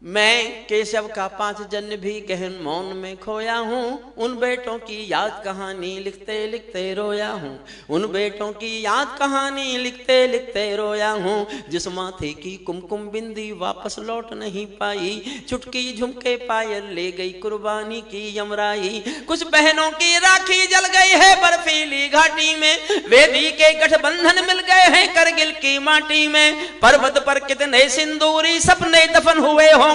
मैं केशव का 5 जन्म भी गहन मौन में खोया हूँ। उन बेटों की याद कहानी लिखते लिखते रोया हूँ। उन बेटों की याद कहानी लिखते लिखते रोया हूँ। जिस माथे की कुमकुम बिंदी वापस लौट नहीं पाई, चुटकी झुमके पायल ले गई कुर्बानी की यमराई। कुछ बहनों की राखी जल गई है बर्फीली घाटी में, वेदी के गठबंधन मिल गए हैं करगिल की माटी में। पर्वत पर कितने सिंदूरी सपने दफन हुए होंगे,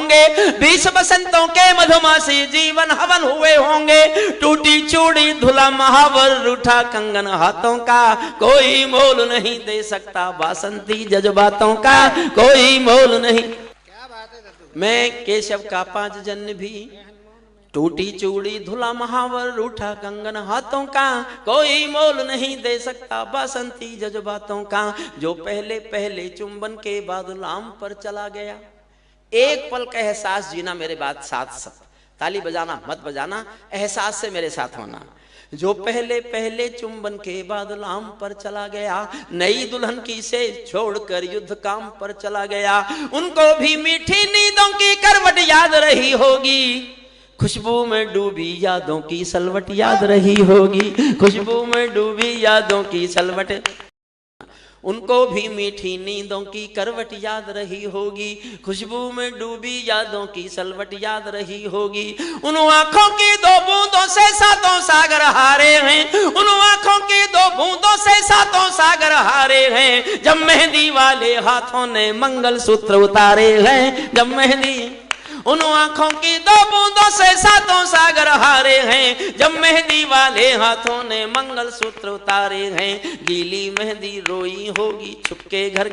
20 बसंतों के मधुमासी जीवन हवन हुए होंगे। टूटी चूड़ी धुला महावर रूठा कंगन हाथों का, कोई मोल नहीं दे सकता बासंती जज्बातों का, कोई मोल नहीं। मैं केशव का 5 जन्म भी, टूटी चूड़ी धुला महावर रूठा कंगन हाथों का, कोई मोल नहीं दे सकता बासंती जज्बातों का। जो पहले पहले चुंबन के बाद लाम पर चला गया, एक पल का एहसास जीना मेरे बात साथ। ताली बजाना मत बजाना, एहसास से मेरे साथ होना। जो पहले पहले चुंबन के बाद लाम पर चला गया, नई दुल्हन की से छोड़कर युद्ध काम पर चला गया। उनको भी मीठी नींदों की करवट याद रही होगी, खुशबू में डूबी यादों की सलवट याद रही होगी, खुशबू में डूबी यादों की सलवट। उनको भी मीठी नींदों की करवट याद रही होगी, खुशबू में डूबी यादों की सलवट याद रही होगी। उन आंखों की 2 बूंदों से 7 सागर हारे हैं, उन आंखों की 2 बूंदों से 7 सागर हारे हैं। जब मेहंदी वाले हाथों ने मंगल सूत्र उतारे हैं, जब मेहंदी, उन आंखों की 2 बूंदों से 7 सागर हारे हैं। जब मेहंदी वाले हाथों ने मंगल सूत्र उतारे हैं। गीली मेहंदी रोई होगी छुपके घर,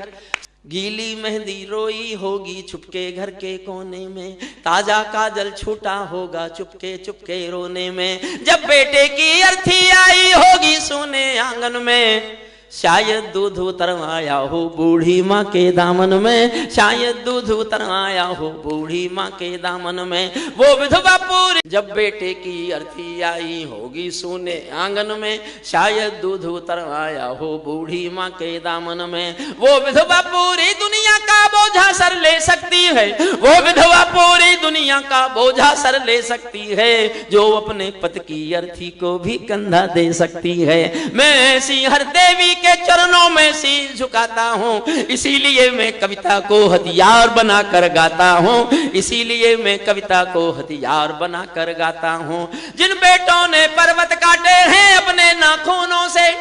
गीली मेहंदी रोई होगी छुपके घर के कोने में। ताजा काजल छूटा होगा चुपके चुपके रोने में। जब बेटे की अर्थी आई होगी सोने आंगन में, शायद दूध उतर आया हो बूढ़ी माँ के दामन में, शायद दूध उतर आया हो बूढ़ी माँ के दामन में। वो विधवा पूरी, जब बेटे की अर्थी आई होगी सोने आंगन में, शायद दूध उतर आया हो बूढ़ी माँ के दामन में। वो विधवा पूरी दुनिया का बोझा सर ले सकती है, वो विधवा पूरी दुनिया का बोझा सर ले सकती है, जो अपने पति की अर्थी को भी कंधा दे सकती है। मैं ऐसी हर देवी के चरणों में शीश झुकाता हूँ, इसीलिए मैं कविता को हथियार बनाकर गाता हूँ, इसीलिए मैं कविता को हथियार बनाकर गाता हूँ। जिन बेटों ने पर्वत काटे हैं अपने नाखूनों से,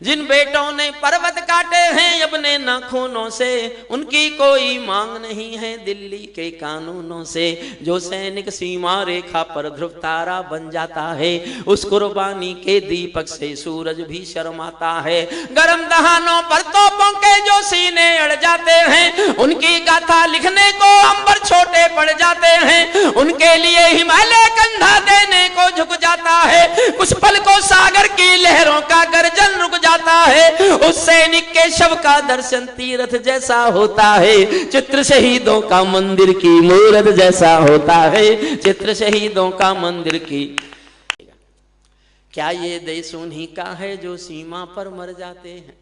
जिन बेटों ने पर्वत काटे हैं अपने नाखूनों से, उनकी कोई मांग नहीं है दिल्ली के कानूनों से। जो सैनिक सीमा रेखा पर ध्रुव तारा बन जाता है, उस कुर्बानी के दीपक से सूरज भी शर्माता है। गरम दहानों पर तोपों के जो सीने अड़ जाते हैं, उनकी गाथा लिखने को अंबर छोटे पड़ जाते हैं। उनके लिए हिमालय कंधा देने को झुक जाता है, कुछ पल को सागर की लहरों का गर्जन रुक जाता है। उस सैनिक के शव का दर्शन तीर्थ जैसा होता है, चित्र शहीदों का मंदिर की मूरत जैसा होता है, चित्र शहीदों का मंदिर की। क्या ये देश उन्हीं का है जो सीमा पर मर जाते हैं,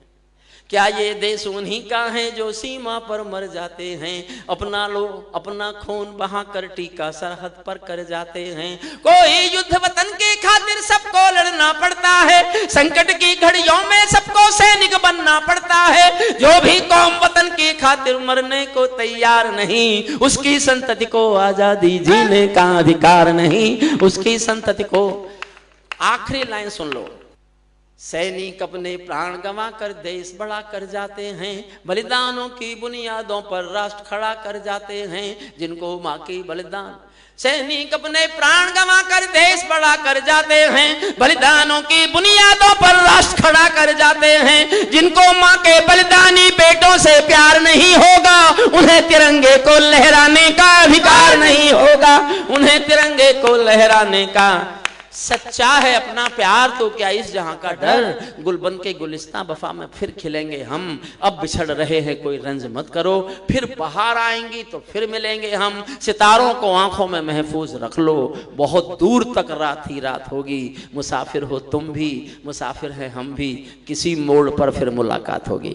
क्या ये देश उन्हीं का है जो सीमा पर मर जाते हैं। अपना लोग अपना खून बहाकर टीका सरहद पर कर जाते हैं। कोई युद्ध वतन की खातिर सबको लड़ना पड़ता है, संकट की घड़ियों में सबको सैनिक बनना पड़ता है। जो भी कौम वतन की खातिर मरने को तैयार नहीं, उसकी संतति को आजादी जीने का अधिकार नहीं, उसकी संतति को। आखिरी लाइन सुन लो, सैनिक अपने प्राण गंवा कर देश बड़ा कर जाते हैं, बलिदानों की बुनियादों पर राष्ट्र खड़ा कर जाते हैं। जिनको माँ की बलिदान, सैनिक अपने प्राण गंवा कर देश बड़ा कर जाते हैं, बलिदानों की बुनियादों पर राष्ट्र खड़ा कर जाते हैं। जिनको माँ के बलिदानी बेटों से प्यार नहीं होगा, उन्हें तिरंगे को लहराने का अधिकार नहीं होगा, उन्हें तिरंगे को लहराने का। सच्चा है अपना प्यार तो क्या इस जहां का डर, गुलबन के गुलिस्तां वफा में फिर खिलेंगे हम। अब बिछड़ रहे हैं कोई रंज मत करो, फिर बाहर आएंगी तो फिर मिलेंगे हम। सितारों को आंखों में महफूज रख लो, बहुत दूर तक रात ही रात होगी। मुसाफिर हो तुम भी, मुसाफिर है हम भी, किसी मोड़ पर फिर मुलाकात होगी।